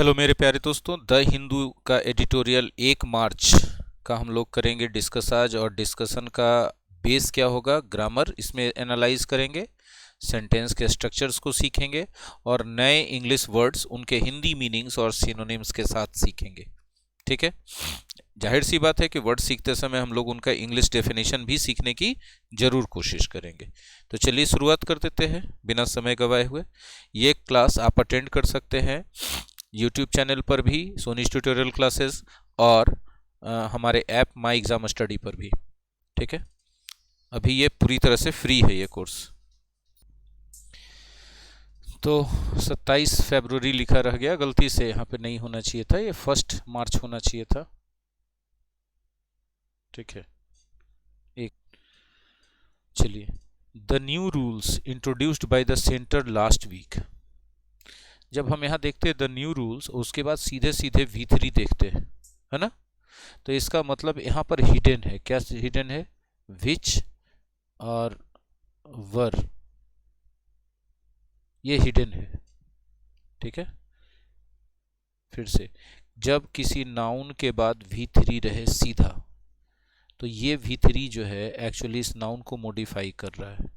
Hello मेरे प्यारे दोस्तों, द हिंदू का एडिटोरियल 1 मार्च का हम लोग करेंगे डिस्कस आज। और डिस्कशन का बेस क्या होगा? ग्रामर। इसमें एनालाइज करेंगे, सेंटेंस के स्ट्रक्चर्स को सीखेंगे और नए इंग्लिश वर्ड्स उनके हिंदी मीनिंग्स और सिनोनिम्स के साथ सीखेंगे। ठीक है। जाहिर सी बात है कि वर्ड सीखते समय हम लोग उनका इंग्लिश डेफिनेशन भी सीखने की जरूर कोशिश करेंगे। तो चलिए शुरुआत कर देते हैं बिना समय गवाए हुए। ये क्लास आप अटेंड कर सकते हैं यूट्यूब चैनल पर भी, सोनी ट्यूटोरियल क्लासेस, और हमारे ऐप माई एग्जाम स्टडी पर भी। ठीक है। अभी ये पूरी तरह से फ्री है ये कोर्स। तो 27 फरवरी लिखा रह गया, गलती से यहाँ पे नहीं होना चाहिए था, ये 1 मार्च होना चाहिए था। ठीक है। एक चलिए, the new rules introduced by the centre last week. जब हम यहाँ देखते हैं द न्यू रूल्स, उसके बाद सीधे सीधे V3 देखते हैं, है ना। तो इसका मतलब यहाँ पर हिडन है। क्या हिडन है? विच और वर, ये हिडन है। ठीक है। फिर से, जब किसी नाउन के बाद V3 रहे सीधा, तो ये V3 जो है एक्चुअली इस नाउन को मॉडिफाई कर रहा है।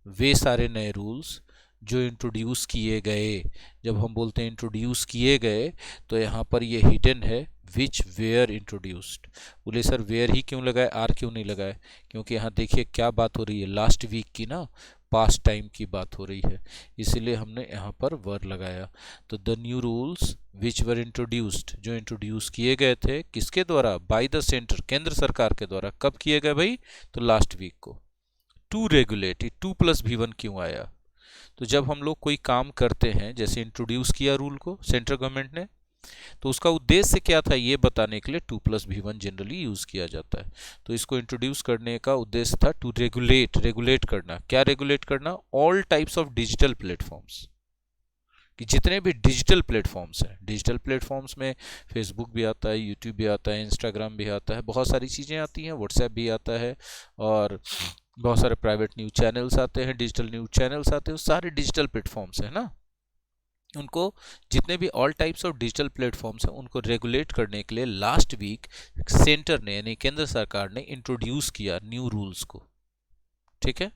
वे सारे नए रूल्स जो इंट्रोड्यूस किए गए, जब हम बोलते हैं इंट्रोड्यूस किए गए, तो यहाँ पर ये हिडन है विच वेयर इंट्रोड्यूस्ड। बोले सर वेयर ही क्यों लगाए, आर क्यों नहीं लगाए? क्योंकि यहाँ देखिए क्या बात हो रही है, लास्ट वीक की ना, पास्ट टाइम की बात हो रही है, इसलिए हमने यहाँ पर वर लगाया। तो the new rules which were introduced, जो इंट्रोड्यूस किए गए थे, किसके द्वारा? बाय द सेंटर, केंद्र सरकार के द्वारा। कब किए गए भाई? तो लास्ट वीक को। टू रेगुलेट, 2+V1 क्यों आया? तो जब हम लोग कोई काम करते हैं, जैसे इंट्रोड्यूस किया रूल को सेंट्रल गवर्नमेंट ने, तो उसका उद्देश्य क्या था ये बताने के लिए 2+V1 जनरली यूज किया जाता है। तो इसको इंट्रोड्यूस करने का उद्देश्य था टू रेगुलेट, रेगुलेट करना। क्या रेगुलेट करना? All types of digital platforms, कि जितने भी डिजिटल प्लेटफॉर्म्स हैं, डिजिटल प्लेटफॉर्म्स में फेसबुक भी आता है, यूट्यूब भी आता है, इंस्टाग्राम भी आता है, बहुत सारी चीज़ें आती हैं, व्हाट्सएप भी आता है, और बहुत सारे प्राइवेट न्यूज़ चैनल्स आते हैं, डिजिटल न्यूज़ चैनल्स आते हैं, सारे डिजिटल प्लेटफॉर्म्स हैं ना। उनको, जितने भी all types of digital platforms हैं, उनको रेगुलेट करने के लिए लास्ट वीक सेंटर ने, यानी केंद्र सरकार ने इंट्रोड्यूस किया न्यू रूल्स को। ठीक है।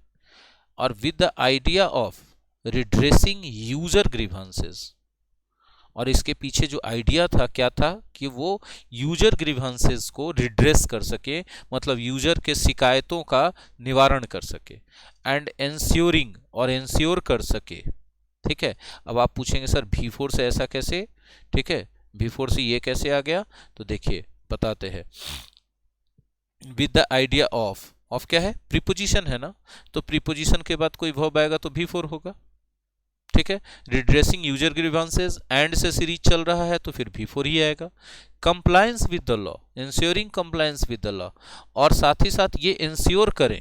और with the idea of redressing user grievances, और इसके पीछे जो आइडिया था क्या था कि वो यूजर ग्रीवांसेस को रिड्रेस कर सके, मतलब यूजर के शिकायतों का निवारण कर सके, एंड एंश्योरिंग, और एंश्योर कर सके। ठीक है। अब आप पूछेंगे सर V4 से ऐसा कैसे? ठीक है, V4 से ये कैसे आ गया? तो देखिए बताते हैं। विद द आइडिया ऑफ क्या है? प्रीपोजिशन है ना, तो प्रीपोजिशन के बाद कोई वर्ब आएगा तो V4 होगा। ठीक है। रिड्रेसिंग यूजर ग्रीवांसेस, एंड से सीरीज चल रहा है तो फिर V4 ही आएगा। Compliance with the law, ensuring compliance with the law, और साथ ही साथ ये इंश्योर करें।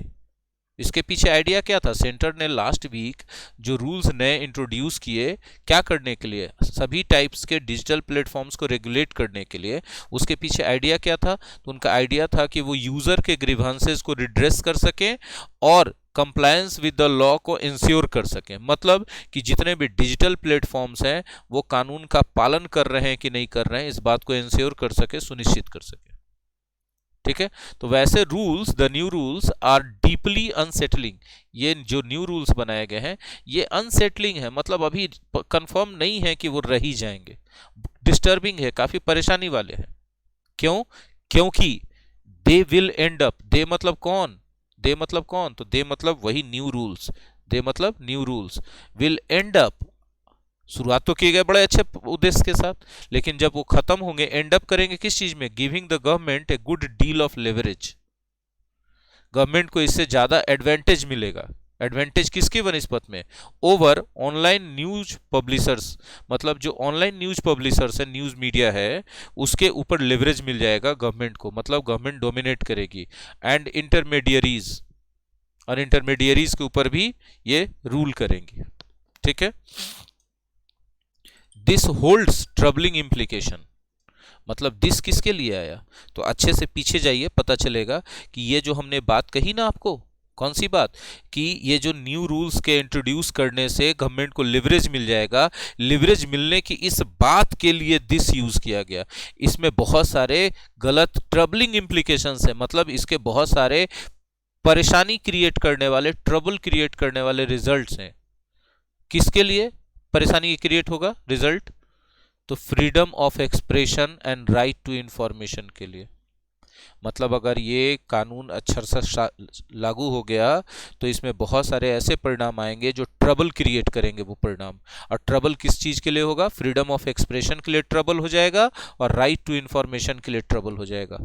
इसके पीछे आइडिया क्या था? सेंटर ने लास्ट वीक जो रूल्स नए इंट्रोड्यूस किए, क्या करने के लिए? सभी टाइप्स के डिजिटल प्लेटफॉर्म्स को रेगुलेट करने के लिए। उसके पीछे आइडिया क्या था? तो उनका आइडिया था कि वो यूजर के ग्रीवांसेस को रिड्रेस कर सकें और कंप्लायंस विद द लॉ को इंश्योर कर सकें। मतलब कि जितने भी डिजिटल प्लेटफॉर्म्स हैं वो कानून का पालन कर रहे हैं कि नहीं कर रहे हैं, इस बात को इंश्योर कर सके, सुनिश्चित कर सके। ठीक है। तो वैसे rules, the new rules are deeply unsettling. ये जो न्यू रूल्स बनाए गए हैं ये अनसेटलिंग है, मतलब अभी कंफर्म नहीं है कि वो रह ही जाएंगे, डिस्टर्बिंग है, काफी परेशानी वाले हैं। क्यों? क्योंकि दे विल एंड अप, दे मतलब कौन? दे मतलब कौन? तो दे मतलब वही न्यू रूल्स, दे मतलब new rules will and up. शुरुआत तो किए गए बड़े अच्छे उद्देश्य के साथ, लेकिन जब वो खत्म होंगे, एंड अप करेंगे किस चीज में? Giving the government a good deal of leverage. Government को इससे ज्यादा एडवांटेज मिलेगा। एडवांटेज किसकी बनस्पत में? ओवर ऑनलाइन न्यूज पब्लिशर्स, मतलब जो ऑनलाइन न्यूज पब्लिशर्स है, न्यूज मीडिया है, उसके ऊपर लेवरेज मिल जाएगा गवर्नमेंट को, मतलब गवर्नमेंट डोमिनेट करेगी। एंड इंटरमीडियरीज, और इंटरमीडियरीज के ऊपर भी ये रूल करेंगे। ठीक है। दिस होल्ड्स ट्रबलिंग इम्प्लीकेशन, मतलब दिस किसके लिए आया? तो अच्छे से पीछे जाइए, पता चलेगा कि ये जो हमने बात कही ना आपको कौन सी बात? कि ये जो न्यू रूल्स के इंट्रोड्यूस करने से गवर्नमेंट को लिवरेज मिल जाएगा। लिवरेज मिलने की इस बात के लिए दिस यूज किया गया। इसमें बहुत सारे गलत ट्रबलिंग इंप्लीकेशंस है, मतलब इसके बहुत सारे परेशानी क्रिएट करने वाले, ट्रबल क्रिएट करने वाले रिजल्ट्स हैं। किसके लिए परेशानी क्रिएट होगा रिजल्ट? तो freedom of expression and right to information के लिए। मतलब अगर ये कानून अक्षर से लागू हो गया तो इसमें बहुत सारे ऐसे परिणाम आएंगे जो ट्रबल क्रिएट करेंगे वो परिणाम। और ट्रबल किस चीज के लिए होगा? फ्रीडम ऑफ एक्सप्रेशन के लिए ट्रबल हो जाएगा और राइट टू इंफॉर्मेशन के लिए ट्रबल हो जाएगा।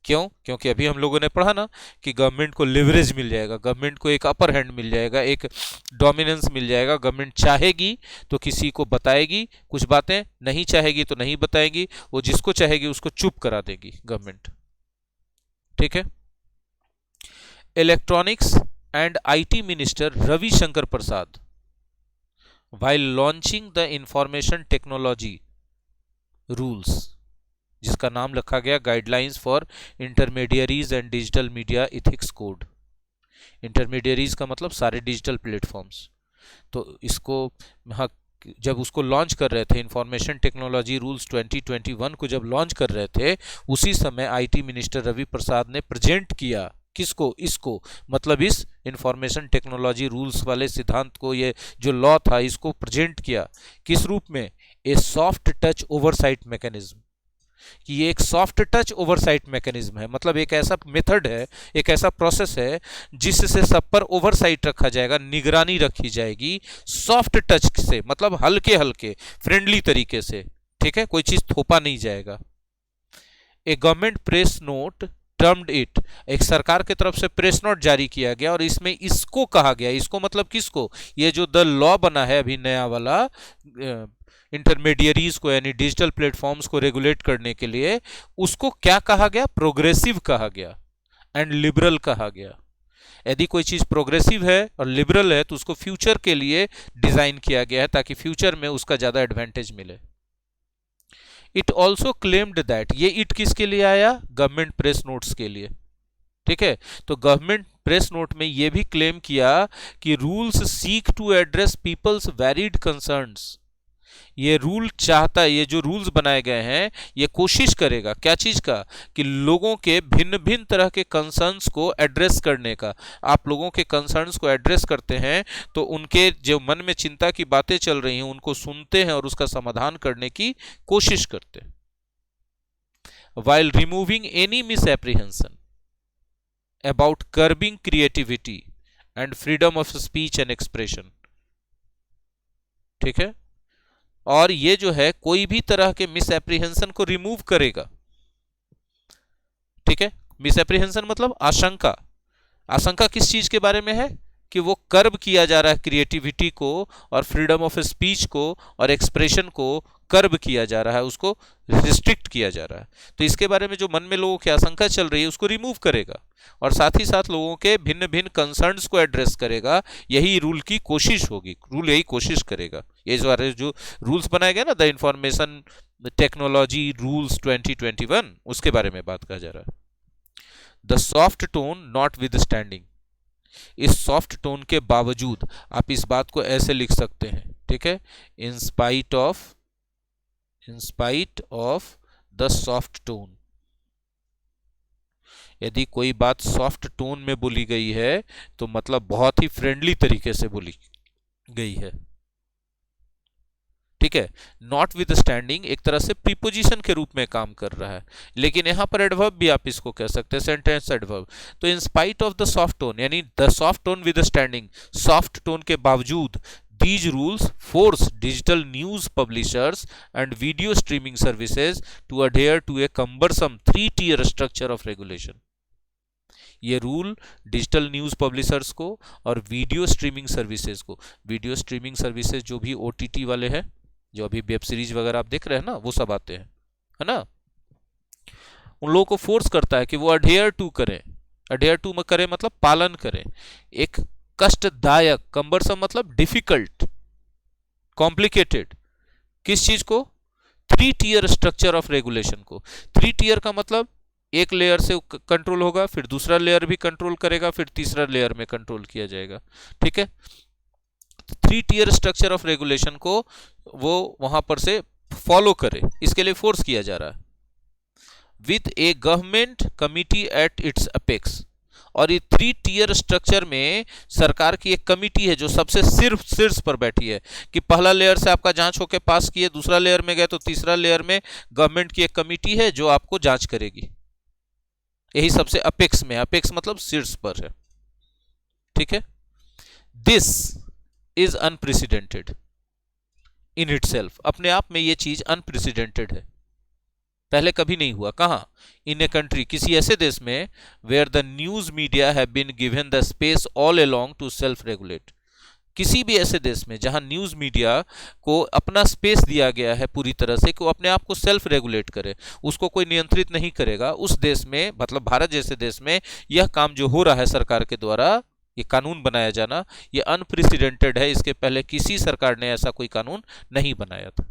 क्यों? क्योंकि अभी हम लोगों ने पढ़ा ना कि गवर्नमेंट को लिवरेज मिल जाएगा, गवर्नमेंट को एक अपर हैंड मिल जाएगा, एक डोमिनेंस मिल जाएगा। गवर्नमेंट चाहेगी तो किसी को बताएगी कुछ बातें, नहीं चाहेगी तो नहीं बताएगी, वो जिसको चाहेगी उसको चुप करा देगी गवर्नमेंट। ठीक है। Electronics and IT minister Ravishankar Prasad while launching the information technology rules, जिसका नाम रखा गया guidelines for intermediaries and digital media ethics code. Intermediaries का मतलब सारे डिजिटल प्लेटफॉर्म्स। तो इसको हाँ, जब उसको लॉन्च कर रहे थे, इंफॉर्मेशन टेक्नोलॉजी रूल्स 2021 को जब लॉन्च कर रहे थे, उसी समय आईटी मिनिस्टर रवि प्रसाद ने प्रेजेंट किया किसको? इसको, मतलब इस इंफॉर्मेशन टेक्नोलॉजी रूल्स वाले सिद्धांत को, ये जो लॉ था इसको प्रेजेंट किया किस रूप में? ए सॉफ्ट टच ओवरसाइट मैकेनिज्म। कि ये एक सॉफ्ट टच ओवरसाइट मैकेनिज्म है, मतलब एक ऐसा मेथड है, एक ऐसा प्रोसेस है जिससे सब पर ओवरसाइट रखा जाएगा, निगरानी रखी जाएगी सॉफ्ट टच से, मतलब हल्के हल्के फ्रेंडली तरीके से। ठीक है, कोई चीज थोपा नहीं जाएगा। A government press note termed it, एक सरकार की तरफ से प्रेस नोट जारी किया गया और इसमें इसको कहा गया, इसको मतलब किसको? ये जो द लॉ बना है अभी नया वाला इंटरमीडियरीज को, यानी डिजिटल प्लेटफॉर्म्स को रेगुलेट करने के लिए, उसको क्या कहा गया? प्रोग्रेसिव कहा गया एंड लिबरल कहा गया। यदि कोई चीज प्रोग्रेसिव है और लिबरल है तो उसको फ्यूचर के लिए डिजाइन किया गया है ताकि फ्यूचर में उसका ज्यादा एडवांटेज मिले। इट ऑल्सो क्लेम्ड दैट, ये इट किसके लिए आया? गवर्नमेंट प्रेस नोट्स के लिए। ठीक है, तो गवर्नमेंट प्रेस नोट में यह भी क्लेम किया कि rules seek to address people's varied concerns. ये रूल चाहता है, ये जो रूल्स बनाए गए हैं ये कोशिश करेगा क्या चीज का? कि लोगों के भिन्न भिन्न तरह के कंसर्न्स को एड्रेस करने का। आप लोगों के कंसर्न्स को एड्रेस करते हैं तो उनके जो मन में चिंता की बातें चल रही हैं उनको सुनते हैं और उसका समाधान करने की कोशिश करते हैं। while removing any misapprehension about curbing creativity and freedom of speech and expression। ठीक है, और ये जो है कोई भी तरह के मिस एप्रीहेंशन को रिमूव करेगा। ठीक है, मिस एप्रीहेंशन मतलब आशंका। आशंका किस चीज के बारे में है? कि वो कर्ब किया जा रहा है क्रिएटिविटी को और फ्रीडम ऑफ स्पीच को और एक्सप्रेशन को कर्ब किया जा रहा है, उसको रिस्ट्रिक्ट किया जा रहा है। तो इसके बारे में जो मन में लोगों की आशंका चल रही है उसको रिमूव करेगा और साथ ही साथ लोगों के भिन्न भिन्न कंसर्न्स को एड्रेस करेगा। यही रूल की कोशिश होगी, रूल यही कोशिश करेगा। ये जो रूल्स बनाए गए ना, द इंफॉर्मेशन टेक्नोलॉजी रूल्स 2021, उसके बारे में बात कहा जा रहा है। The soft tone not with standing, इस सॉफ्ट टोन के बावजूद, आप इस बात को ऐसे लिख सकते हैं। ठीक है, इन spite of the soft tone. यदि कोई बात सॉफ्ट टोन में बोली गई है तो मतलब बहुत ही फ्रेंडली तरीके से बोली गई है। ठीक है, नॉट विद स्टैंडिंग एक तरह से प्रीपोजिशन के रूप में काम कर रहा है, लेकिन यहां पर एडवर्ब भी आप इसको कह सकते हैं, सेंटेंस एडवर्ब। तो in spite of the soft tone, यानी the soft tone withstanding, soft tone के बावजूद, these rules force digital news publishers and video streaming services to adhere to a cumbersome 3-tier structure of regulation। ये rule digital news publishers को और video streaming services को, video streaming services जो भी OTT वाले हैं, जो अभी वेब सीरीज वगैरह आप देख रहे हैं ना, वो सब आते हैं, है ना, उन लोगों को फोर्स करता है कि वो अडेयर टू करें। अडेयर टू करें मतलब पालन करें। एक कष्टदायक, कंबरसम मतलब डिफिकल्ट, कॉम्प्लिकेटेड, किस चीज को? 3 टियर स्ट्रक्चर ऑफ रेगुलेशन को। 3 टियर का मतलब एक लेयर से कंट्रोल होगा, फिर दूसरा लेयर भी कंट्रोल करेगा, फिर तीसरा लेयर में कंट्रोल किया जाएगा। ठीक है, 3 टियर स्ट्रक्चर ऑफ रेगुलेशन को वो वहां पर से फॉलो करे, इसके लिए फोर्स किया जा रहा है with A government committee at its apex. और ये 3 टियर स्ट्रक्चर में सरकार की एक कमिटी है जो सबसे सिर्फ शीर्ष पर बैठी है, कि पहला लेयर से आपका जांच होकर पास किए, दूसरा लेयर में गए तो तीसरा लेयर में गवर्नमेंट की एक कमिटी है जो आपको जांच करेगी। यही सबसे अपेक्स में, अपेक्स मतलब शीर्ष पर है। ठीक है, this is unprecedented in itself, अपने आप में ये चीज अनप्रेसिडेंटेड है, पहले कभी नहीं हुआ। कहां? इन ए कंट्री, किसी ऐसे देश में where the news media have been given the space all along to self regulate, किसी भी ऐसे देश में जहां न्यूज मीडिया को अपना स्पेस दिया गया है पूरी तरह से कि वो अपने आप को सेल्फ रेगुलेट करे, उसको कोई नियंत्रित नहीं करेगा, उस देश में, मतलब भारत जैसे देश में यह काम जो हो रहा है सरकार के द्वारा, ये कानून बनाया जाना, ये अनप्रेसिडेंटेड है। इसके पहले किसी सरकार ने ऐसा कोई कानून नहीं बनाया था।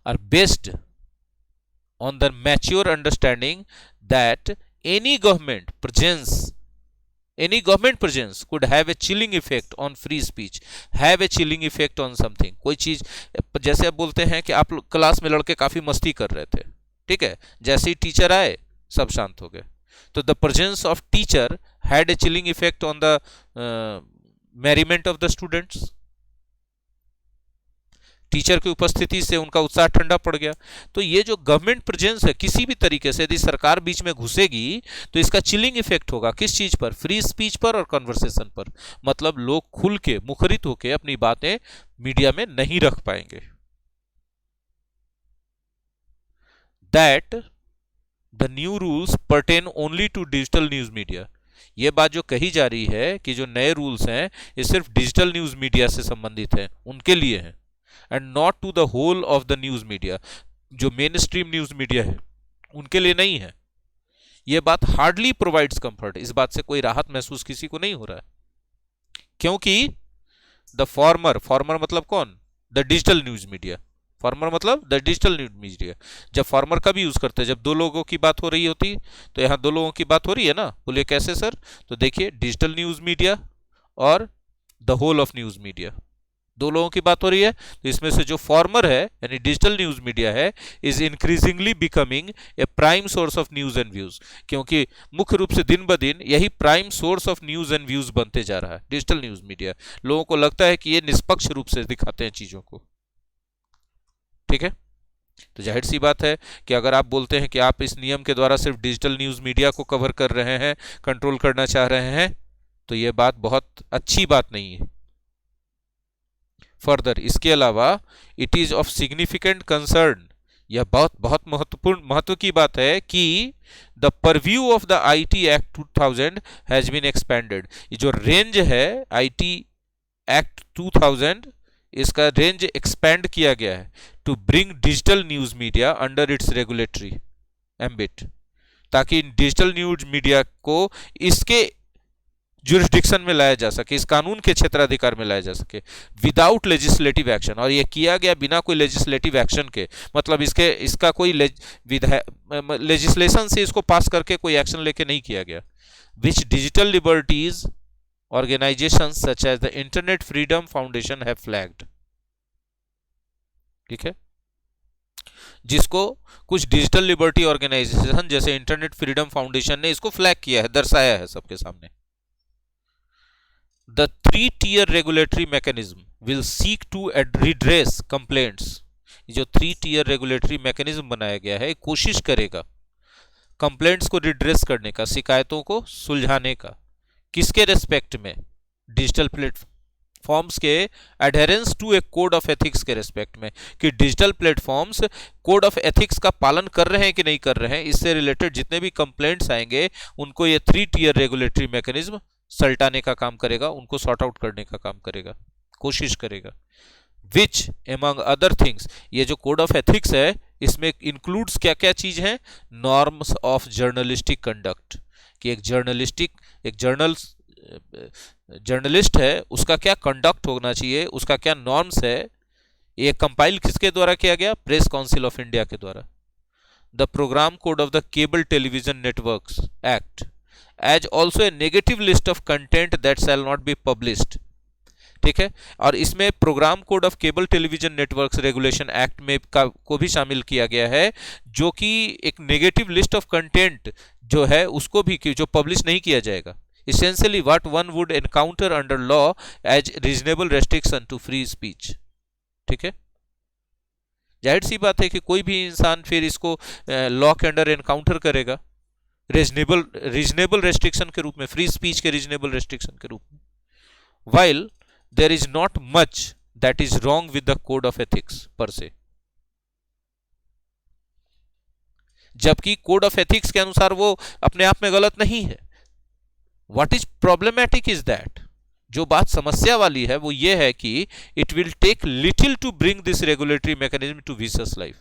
और based on the mature understanding that any government presence could have a chilling effect on free speech, have a chilling effect on something, कोई चीज, जैसे आप बोलते हैं कि आप क्लास में लड़के काफी मस्ती कर रहे थे, ठीक है, जैसे ही टीचर आए सब शांत हो गए, तो the presence of teacher had a chilling effect on the merriment of the students, teacher की उपस्थिति से उनका उत्साह ठंडा पड़ गया। तो ये जो गवर्नमेंट प्रेजेंस है, किसी भी तरीके से यदि सरकार बीच में घुसेगी तो इसका चिलिंग इफेक्ट होगा, किस चीज पर? फ्री स्पीच पर और कन्वर्सेशन पर, मतलब लोग खुल के मुखरित होकर अपनी बातें मीडिया में नहीं रख पाएंगे। That the new rules pertain only to digital news media, ये बात जो कही जा रही है कि जो नए रूल्स हैं ये सिर्फ डिजिटल न्यूज मीडिया से संबंधित है, उनके लिए है, and not to the whole of the news media, जो मेन स्ट्रीम न्यूज मीडिया है उनके लिए नहीं है। यह बात हार्डली प्रोवाइड्स कंफर्ट, इस बात से कोई राहत महसूस किसी को नहीं हो रहा है, क्योंकि द फॉर्मर मतलब कौन? The digital news media, farmer मतलब द डिजिटल न्यूज मीडिया। जब फॉर्मर कब यूज करते हैं? जब दो लोगों की बात हो रही होती, तो यहां दो लोगों की बात हो रही है ना, बोले कैसे सर? तो देखिए, डिजिटल न्यूज मीडिया और the whole of news media, दो लोगों की बात हो रही है, तो इसमें से जो फॉर्मर है यानी डिजिटल न्यूज मीडिया है, is increasingly becoming a prime source of news and views, क्योंकि मुख्य रूप से दिन ब दिन यही prime source of news and views बनते जा रहा है डिजिटल न्यूज मीडिया। लोगों को लगता है कि ये निष्पक्ष रूप से दिखाते हैं चीजों को। ठीक है, तो जाहिर सी बात है कि अगर आप बोलते हैं कि आप इस नियम के द्वारा सिर्फ डिजिटल न्यूज मीडिया को कवर कर रहे हैं, कंट्रोल करना चाह रहे हैं, तो यह बात बहुत अच्छी बात नहीं है। फर्दर, इसके अलावा it is of significant concern, यह बहुत बहुत महत्व की बात है कि the purview of the IT act 2000 has been expanded, ये जो रेंज है आईटी एक्ट 2000, इसका रेंज एक्सपेंड किया गया है to bring digital news media under its regulatory ambit, ताकि डिजिटल न्यूज मीडिया को इसके जुरिस्डिक्शन में लाया जा सके, इस कानून के क्षेत्राधिकार में लाया जा सके, विदाउट लेजिस्लेटिव एक्शन। और यह किया गया बिना कोई लेजिस्लेटिव एक्शन के, मतलब इसका कोई लेजिस्लेशन से इसको पास करके कोई एक्शन लेके नहीं किया गया। Which digital liberties organisations such as the internet freedom foundation have flagged, ठीक है, जिसको कुछ डिजिटल लिबर्टी ऑर्गेनाइजेशन जैसे इंटरनेट फ्रीडम फाउंडेशन ने इसको फ्लैग किया है, दर्शाया है सबके सामने। The 3-tier regulatory mechanism will seek to redress complaints, जो 3-tier regulatory mechanism बनाया गया है, कोशिश करेगा कंप्लेंट्स को रिड्रेस करने का, शिकायतों को सुलझाने का, किसके रेस्पेक्ट में? डिजिटल प्लेटफॉर्म्स के adherence to a code of ethics के रेस्पेक्ट में, कि digital platforms code of ethics का पालन कर रहे हैं कि नहीं कर रहे हैं, इससे रिलेटेड जितने भी कंप्लेंट्स आएंगे उनको ये 3-tier रेगुलेटरी मैकेनिज्म सल्टाने का काम करेगा, उनको सॉर्ट आउट करने का काम करेगा, कोशिश करेगा। विच एमंग अदर थिंग्स, ये जो कोड ऑफ एथिक्स है इसमें इंक्लूड्स क्या क्या चीज है? नॉर्म्स ऑफ जर्नलिस्टिक कंडक्ट, कि एक जर्नलिस्ट है उसका क्या कंडक्ट होना चाहिए, उसका क्या नॉर्म्स है। ये कंपाइल किसके द्वारा किया गया? प्रेस काउंसिल ऑफ इंडिया के द्वारा। the program code of the Cable Television Networks Act as also a negative list of content that shall not be published. ठीक है, और इसमें programme code of cable television networks regulation act में को भी शामिल किया गया है, जो कि एक नेगेटिव लिस्ट ऑफ कंटेंट जो है उसको भी जो पब्लिश नहीं किया जाएगा. Essentially what one would encounter under law as reasonable restriction to free speech. ठीक है, जाहिर सी बात है कि कोई भी इंसान फिर इसको लॉ के अंडर एनकाउंटर करेगा रीजनेबल रेस्ट्रिक्शन के रूप में, फ्री स्पीच के रीजनेबल रेस्ट्रिक्शन के रूप में. While there is not much that is wrong with the code of ethics per se, जबकि कोड ऑफ एथिक्स के अनुसार वो अपने आप में गलत नहीं है. What is problematic is that, जो बात समस्या वाली है वो ये है कि it will take little to bring this regulatory mechanism to vicious life.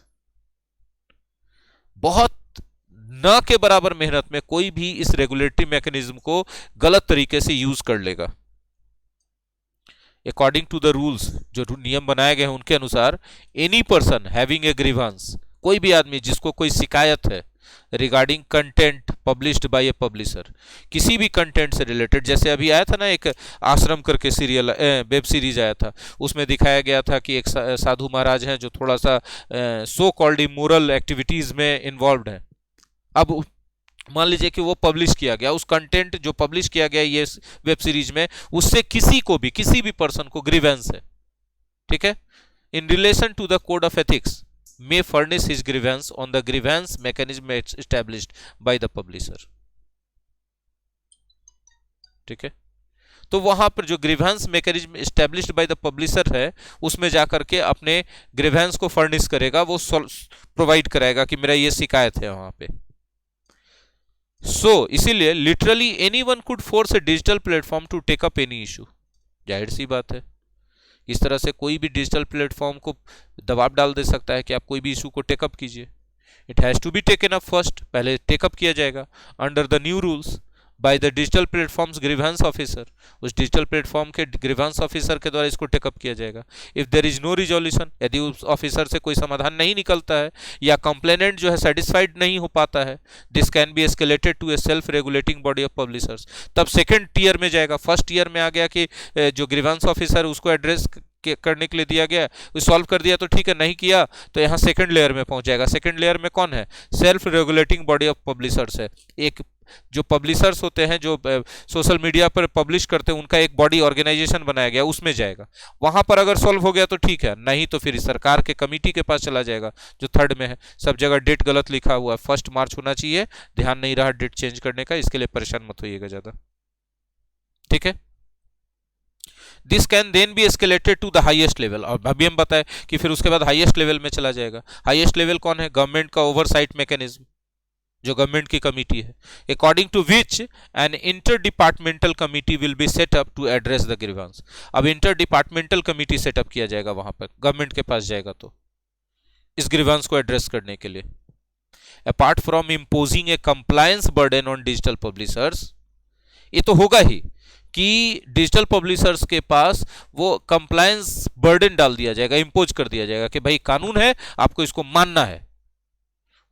बहुत न के बराबर मेहनत में कोई भी इस रेगुलेटरी मैकेनिज्म को गलत तरीके से यूज कर लेगा. अकॉर्डिंग टू द रूल्स, जो नियम बनाए गए हैं उनके अनुसार, any person having a grievance, कोई भी आदमी जिसको कोई शिकायत है regarding content published by a publisher, किसी भी कंटेंट से रिलेटेड, जैसे अभी आया था ना एक आश्रम करके सीरियल वेब सीरीज आया था, उसमें दिखाया गया था कि एक साधु महाराज हैं जो थोड़ा सा सो कॉल्ड इमोरल एक्टिविटीज में इन्वॉल्व हैं. अब मान लीजिए कि वो पब्लिश किया गया, उस कंटेंट जो पब्लिश किया गया ये वेब सीरीज में, उससे किसी भी पर्सन को ग्रीवेंस है. ठीक है, in relation to the code of ethics may furnish his grievance on the grievance mechanism established by the publisher. ठीक है, तो वहां पर जो grievance mechanism established by the publisher है उसमें जाकर के अपने ग्रीवेंस को फर्निश करेगा, वो प्रोवाइड कराएगा कि मेरा ये शिकायत है वहां पे. सो इसीलिए literally anyone could force a digital platform to take up any issue. जाहिर सी बात है, इस तरह से कोई भी डिजिटल प्लेटफॉर्म को दबाव डाल दे सकता है कि आप कोई भी इशू को टेकअप कीजिए. It has to be taken up first, पहले टेकअप किया जाएगा under the new rules by the digital platforms grievance officer. उस डिजिटल प्लेटफॉर्म के ग्रीवेंस ऑफिसर के द्वारा इसको टेकअप किया जाएगा. If there is no resolution, यदि उस ऑफिसर से कोई समाधान नहीं निकलता है या कंप्लेनेंट जो है सेटिस्फाइड नहीं हो पाता है, this can be escalated to a self regulating body of publishers. तब सेकेंड टीयर में जाएगा. फर्स्ट ईयर में आ गया कि जो ग्रीवेंस ऑफिसर उसको एड्रेस करने के लिए दिया गया, सॉल्व कर दिया तो ठीक है, नहीं किया तो यहाँ सेकंड लेयर में पहुंच जाएगा. सेकंड लेयर में कौन है? Self regulating body of publishers है. एक जो पब्लिशर्स होते हैं जो सोशल मीडिया पर पब्लिश करते हैं, उनका एक बॉडी ऑर्गेनाइजेशन बनाया गया, उसमें जाएगा. वहां पर अगर सॉल्व हो गया तो ठीक है, नहीं तो फिर सरकार के कमिटी के पास चला जाएगा जो थर्ड में है. सब जगह डेट गलत लिखा हुआ है, 1 मार्च होना चाहिए, ध्यान नहीं रहा डेट चेंज करने का, इसके लिए परेशान मत होइएगा ज्यादा. ठीक है, this can then be escalated to the highest level. और अभी हम बताएं कि फिर उसके बाद हाईएस्ट लेवल में चला जाएगा. हाईएस्ट लेवल कौन है? गवर्नमेंट का ओवरसाइट मैकेनिज्म, जो गवर्नमेंट की कमिटी है, according to which an inter departmental committee will be set up to address the grievance. अब इंटर डिपार्टमेंटल कमिटी सेटअप किया जाएगा, वहां पर गवर्नमेंट के पास जाएगा तो इस ग्रीवेंस को एड्रेस करने के लिए. Apart from imposing A compliance burden on digital publishers, ये तो होगा ही कि डिजिटल पब्लिशर्स के पास वो कंप्लायंस बर्डन डाल दिया जाएगा, इंपोज कर दिया जाएगा कि भाई कानून है, आपको इसको मानना है.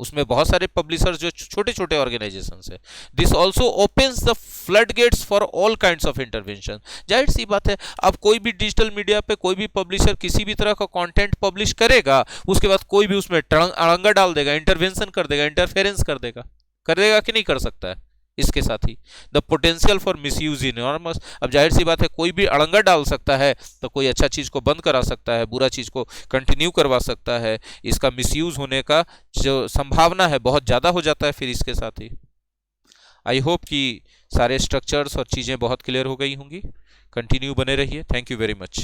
उसमें बहुत सारे पब्लिशर्स जो छोटे छोटे ऑर्गेनाइजेशंस है. This also opens the floodgates for all kinds of intervention. जाहिर सी बात है, अब कोई भी डिजिटल मीडिया पे कोई भी पब्लिशर किसी भी तरह का कंटेंट पब्लिश करेगा, उसके बाद कोई भी उसमें अड़ंगा डाल देगा, इंटरवेंशन कर देगा, इंटरफेरेंस कर देगा कि नहीं कर सकता है. इसके साथ ही the potential for misuse enormous. अब जाहिर सी बात है, कोई भी अड़ंगा डाल सकता है तो कोई अच्छा चीज को बंद करा सकता है, बुरा चीज को कंटिन्यू करवा सकता है. इसका मिसयूज होने का जो संभावना है बहुत ज्यादा हो जाता है फिर इसके साथ ही. आई होप कि सारे स्ट्रक्चर्स और चीजें बहुत क्लियर हो गई होंगी. कंटिन्यू बने रहिए. Thank you very much.